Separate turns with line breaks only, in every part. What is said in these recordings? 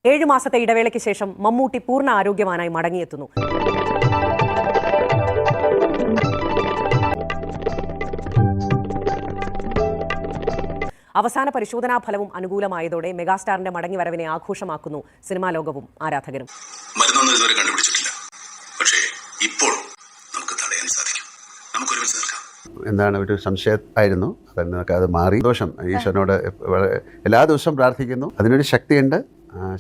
7 മാസത്തെ ഇടവേളയ്ക്ക് ശേഷം മമ്മൂട്ടി പൂർണ്ണ ആരോഗ്യവാനായി മടങ്ങിയെത്തുന്നു. അവസാന പരിശോധനാ ഫലവും അനുകൂലമായതോടെ മെഗാസ്റ്റാറിന്റെ മടങ്ങിവരവിനെ ആഘോഷമാക്കുന്നു സിനിമാ ലോകവും ആരാധകരും.
മരുന്നൊന്നും ഇതുവരെ കണ്ടുപിടിച്ചിട്ടില്ല, പക്ഷേ ഇപ്പോൾ നമുക്ക് തടയാൻ സാധിക്കും. നമുക്ക് ഒരുമിച്ച് നിൽക്കാം.
എന്താണ് ഒരു സംശയമായിരുന്നു, അത് മാറി. ദോഷം ഈശ്വരനോട് എല്ലാ ദിവസവും പ്രാർത്ഥിക്കുന്നു. അതിനൊരു ശക്തിയുണ്ട്,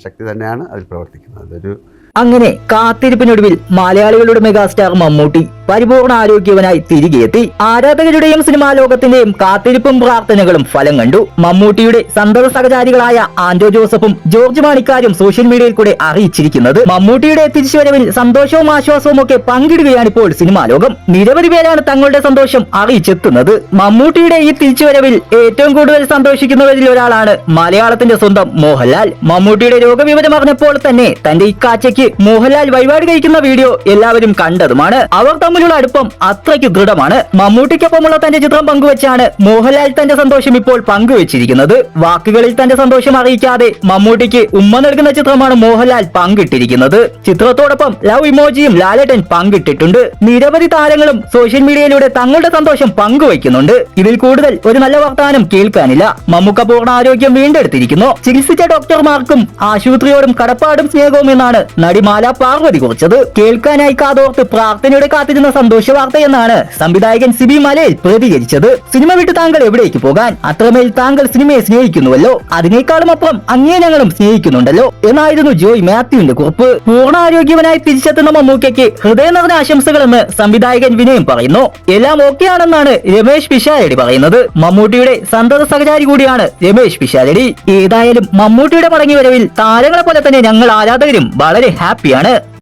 ശക്തി തന്നെയാണ് അതിൽ പ്രവർത്തിക്കുന്നത്. അതൊരു
അങ്ങനെ കാത്തിരിപ്പിനൊടുവിൽ മലയാളികളുടെ മെഗാസ്റ്റാർ മമ്മൂട്ടി പരിപൂർണ ആരോഗ്യവനായി തിരികെയെത്തി. ആരാധകരുടെയും സിനിമാ ലോകത്തിന്റെയും കാത്തിരിപ്പും പ്രാർത്ഥനകളും ഫലം കണ്ടു. മമ്മൂട്ടിയുടെ സന്തത സഹചാരികളായ ആന്റോ ജോസഫും ജോർജ് മാണിക്കാരും സോഷ്യൽ മീഡിയയിൽ കൂടെ അറിയിച്ചിരിക്കുന്നത് മമ്മൂട്ടിയുടെ തിരിച്ചുവരവിൽ സന്തോഷവും ആശ്വാസവും ഒക്കെ പങ്കിടുകയാണിപ്പോൾ സിനിമാ ലോകം. നിരവധി പേരാണ് തങ്ങളുടെ സന്തോഷം അറിയിച്ചെത്തുന്നത്. മമ്മൂട്ടിയുടെ ഈ തിരിച്ചുവരവിൽ ഏറ്റവും കൂടുതൽ സന്തോഷിക്കുന്നവരിൽ ഒരാളാണ് മലയാളത്തിന്റെ സ്വന്തം മോഹൻലാൽ. മമ്മൂട്ടിയുടെ രോഗവിവരം അറിഞ്ഞപ്പോൾ തന്നെ തന്റെ ഇക്കാച്ചയ്ക്ക് മോഹൻലാൽ വഴിപാട് കഴിക്കുന്ന വീഡിയോ എല്ലാവരും കണ്ടതുമാണ്. അവർ തമ്മിലുള്ള അടുപ്പം അത്രയ്ക്ക് ദൃഢമാണ്. മമ്മൂട്ടിക്കൊപ്പമുള്ള തന്റെ ചിത്രം പങ്കുവെച്ചാണ് മോഹൻലാൽ തന്റെ സന്തോഷം ഇപ്പോൾ പങ്കുവെച്ചിരിക്കുന്നത്. വാക്കുകളിൽ തന്റെ സന്തോഷം അറിയിക്കാതെ മമ്മൂട്ടിക്ക് ഉമ്മ നൽകുന്ന ചിത്രമാണ് മോഹൻലാൽ പങ്കിട്ടിരിക്കുന്നത്. ചിത്രത്തോടൊപ്പം ലവ് ഇമോജിയും ലാലേട്ടൻ പങ്കിട്ടിട്ടുണ്ട്. നിരവധി താരങ്ങളും സോഷ്യൽ മീഡിയയിലൂടെ തങ്ങളുടെ സന്തോഷം പങ്കുവയ്ക്കുന്നുണ്ട്. ഇതിൽ കൂടുതൽ ഒരു നല്ല വർത്തമാനം കേൾക്കാനില്ല. മമ്മൂക്ക പൂർണ്ണ ആരോഗ്യം വീണ്ടെടുത്തിരിക്കുന്നു. ചികിത്സിച്ച ഡോക്ടർമാർക്കും ആശുപത്രിയോടും കടപ്പാടും സ്നേഹവും എന്നാണ് നടിമാല പാർവതി കുറിച്ചത്. കേൾക്കാനായി കാതോർത്ത് പ്രാർത്ഥനയോടെ കാത്തിരുന്ന സന്തോഷ വാർത്ത എന്നാണ് സംവിധായകൻ സിബി മലയിൽ പ്രതികരിച്ചത്. സിനിമ വിട്ട് താങ്കൾ എവിടേക്ക് പോകാൻ? അത്രമേൽ താങ്കൾ സിനിമയെ സ്നേഹിക്കുന്നുവല്ലോ, അതിനേക്കാളും അപ്പുറം അങ്ങേ ഞങ്ങളും സ്നേഹിക്കുന്നുണ്ടല്ലോ എന്നായിരുന്നു ജോയ് മാത്യുവിന്റെ കുറിപ്പ്. പൂർണ്ണ ആരോഗ്യവനായി തിരിച്ചെത്തുന്ന മമ്മൂക്കയ്ക്ക് ഹൃദയം നിറഞ്ഞ ആശംസകളെന്ന് സംവിധായകൻ വിനയം പറയുന്നു. എല്ലാം ഓക്കെ ആണെന്നാണ് രമേശ് പിഷാരടി പറയുന്നത്. മമ്മൂട്ടിയുടെ സന്തത സഹചാരി കൂടിയാണ് രമേശ് പിഷാരടി. ഏതായാലും മമ്മൂട്ടിയുടെ മടങ്ങിവരവിൽ താരങ്ങളെ പോലെ തന്നെ ഞങ്ങൾ ആരാധകരും വളരെ ഹാപ്പിയാണ്.